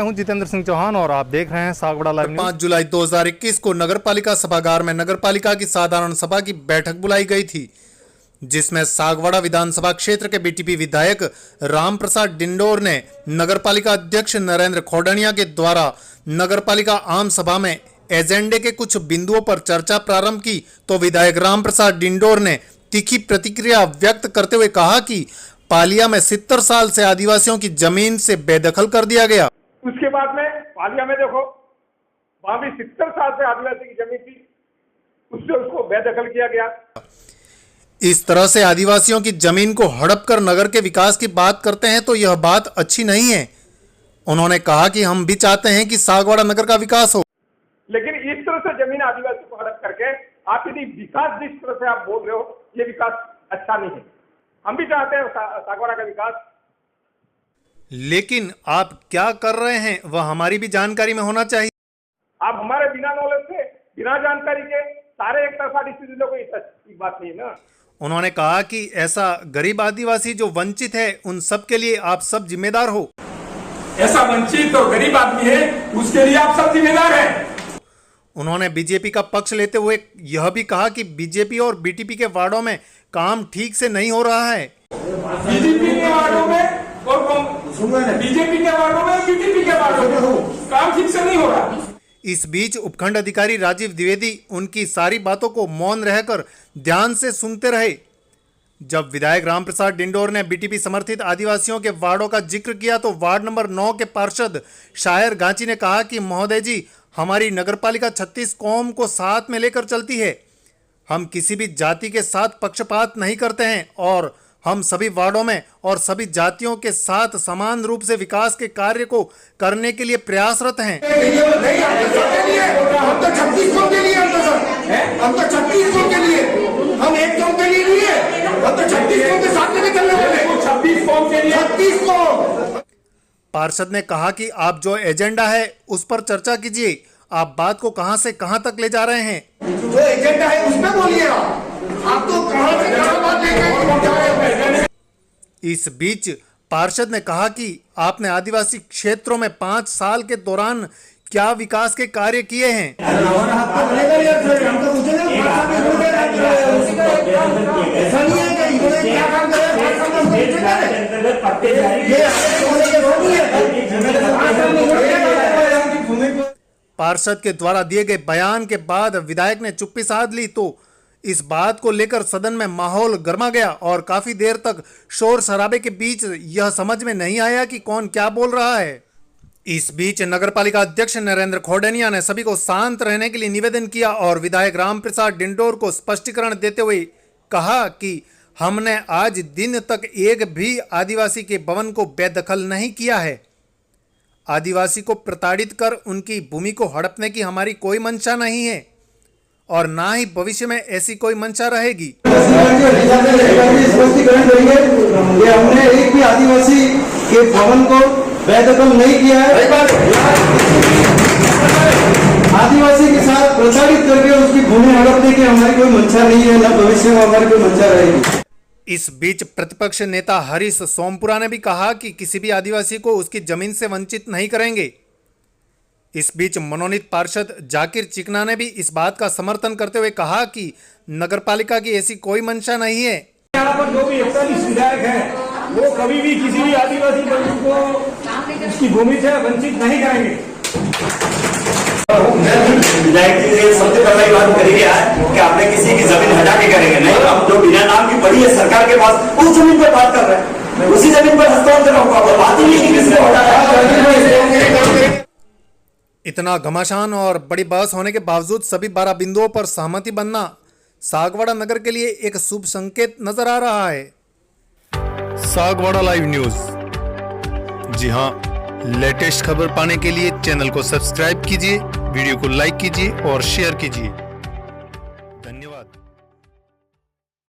मैं हूं जितेंद्र सिंह चौहान और आप देख रहे हैं सागवाड़ा लाइव न्यूज। 5 जुलाई 2021 को नगरपालिका सभागार में नगरपालिका की साधारण सभा की बैठक बुलाई गई थी, जिसमें सागवाड़ा विधानसभा क्षेत्र के बीटीपी विधायक रामप्रसाद डिंडोर ने नगरपालिका अध्यक्ष नरेंद्र खोडनिया के द्वारा नगरपालिका आम सभा में एजेंडे के कुछ बिंदुओं पर चर्चा प्रारंभ की, तो विधायक रामप्रसाद डिंडोर ने तीखी प्रतिक्रिया व्यक्त करते हुए कहा कि पालिया में 70 साल से आदिवासियों की जमीन से बेदखल कर दिया गया। उसके बाद में पालिया में देखो, वहां भी 70 साल से आदिवासी की जमीन थी, उसको बेदखल किया गया। इस तरह से आदिवासियों की जमीन को हड़प कर नगर के विकास की बात करते हैं तो यह बात अच्छी नहीं है। उन्होंने कहा कि हम भी चाहते हैं कि सागवाड़ा नगर का विकास हो, लेकिन इस तरह से जमीन आदिवासी को हड़प करके आप यदि विकास जिस तरह से आप बोल रहे हो, ये विकास अच्छा नहीं है। हम भी चाहते हैं सागवाड़ा का विकास, लेकिन आप क्या कर रहे हैं वह हमारी भी जानकारी में होना चाहिए। आप हमारे बिना नॉलेज से, बिना जानकारी के सारे एक तरफा डिसीजन लोगे, ये बात नहीं है ना। उन्होंने कहा कि ऐसा गरीब आदिवासी जो वंचित है उन सब के लिए आप सब जिम्मेदार हो। ऐसा वंचित और गरीब आदमी है, उसके लिए आप सब जिम्मेदार हैं। उन्होंने बीजेपी का पक्ष लेते हुए यह भी कहा कि बीजेपी और बीटीपी के वार्डों में काम ठीक से नहीं हो रहा है। बीजेपी के वार्डों में और बीजेपी के वार्डों में, बीटीपी के वार्डों में काम ठीक से नहीं हो रहा। इस बीच उपखंड अधिकारी राजीव द्विवेदी उनकी सारी बातों को मौन रहकर ध्यान से सुनते रहे। जब विधायक रामप्रसाद डिंडोर ने बीटीपी समर्थित आदिवासियों के वार्डों का जिक्र किया तो वार्ड नंबर 9 के पार्षद शायर गांची ने कहा कि महोदय जी, हमारी नगरपालिका 36 कौम को साथ में लेकर चलती है। हम किसी भी जाति के साथ पक्षपात नहीं करते हैं और हम सभी वार्डों में और सभी जातियों के साथ समान रूप से विकास के कार्य को करने के लिए प्रयासरत हैं। हम तो 36 कौम के लिए, हम तो 36 कौम के लिए, हम एक कौम के लिए नहीं है, हम तो 36 कौम के साथ में चलने वाले हैं। 26 कौम के लिए 36 कौम। पार्षद ने कहा कि आप जो एजेंडा है उस पर चर्चा कीजिए। आप बात को कहां से कहां तक ले जा रहे हैं? जो एजेंडा है उसमें बोलिए। आप तो कहां से कहां बात लेकर पहुंचा रहे हैं। इस बीच पार्षद ने कहा कि आपने आदिवासी क्षेत्रों में 5 साल के दौरान क्या विकास के कार्य किए हैं। पार्षद के द्वारा दिए गए बयान के बाद विधायक ने चुप्पी साध ली तो इस बात को लेकर सदन में माहौल गर्मा गया और काफी देर तक शोर शराबे के बीच यह समझ में नहीं आया कि कौन क्या बोल रहा है। इस बीच नगरपालिका अध्यक्ष नरेंद्र खोडनिया ने सभी को शांत रहने के लिए निवेदन किया और विधायक रामप्रसाद डिंडोर को स्पष्टीकरण देते हुए कहा कि हमने आज दिन तक एक भी आदिवासी के भवन को बेदखल नहीं किया है। आदिवासी को प्रताड़ित कर उनकी भूमि को हड़पने की हमारी कोई मंशा नहीं है और ना ही भविष्य में ऐसी कोई मंशा रहेगी। स्पष्टीकरण करेंगे कि हमने एक भी आदिवासी के भवन को बेदखल नहीं किया है। आदिवासी के साथ प्रताड़ित करके उसकी भूमि हड़पने की हमारी कोई मंशा नहीं है, न भविष्य में हमारी कोई मंशा रहेगी। इस बीच प्रतिपक्ष नेता हरीश सोमपुरा ने भी कहा कि किसी भी आदिवासी को उसकी जमीन से वंचित नहीं करेंगे। इस बीच मनोनीत पार्षद जाकिर चिकना ने भी इस बात का समर्थन करते हुए कहा कि नगरपालिका की ऐसी कोई मंशा नहीं है। यहाँ पर जो भी 41 विधायक हैं, वो कभी भी किसी भी आदिवासी बंधु को उसकी भूमि से वंचित नहीं करेंगे। विधायक जी ने सबसे पहले बात करी है कि आपने किसी की जमीन हटा के करेंगे नहीं। हम जो बिना नाम की पड़ी है सरकार के पास, उस जमीन पर बात कर रहे हैं, उसी जमीन पर हस्तांतरण होगा। बात ही नहीं कि किसने हटाया। इतना घमासान और बड़ी बहस होने के बावजूद सभी 12 बिंदुओं पर सहमति बनना सागवाड़ा नगर के लिए एक शुभ संकेत नजर आ रहा है। सागवाड़ा लाइव न्यूज, जी हां, लेटेस्ट खबर पाने के लिए चैनल को सब्सक्राइब कीजिए, वीडियो को लाइक कीजिए और शेयर कीजिए।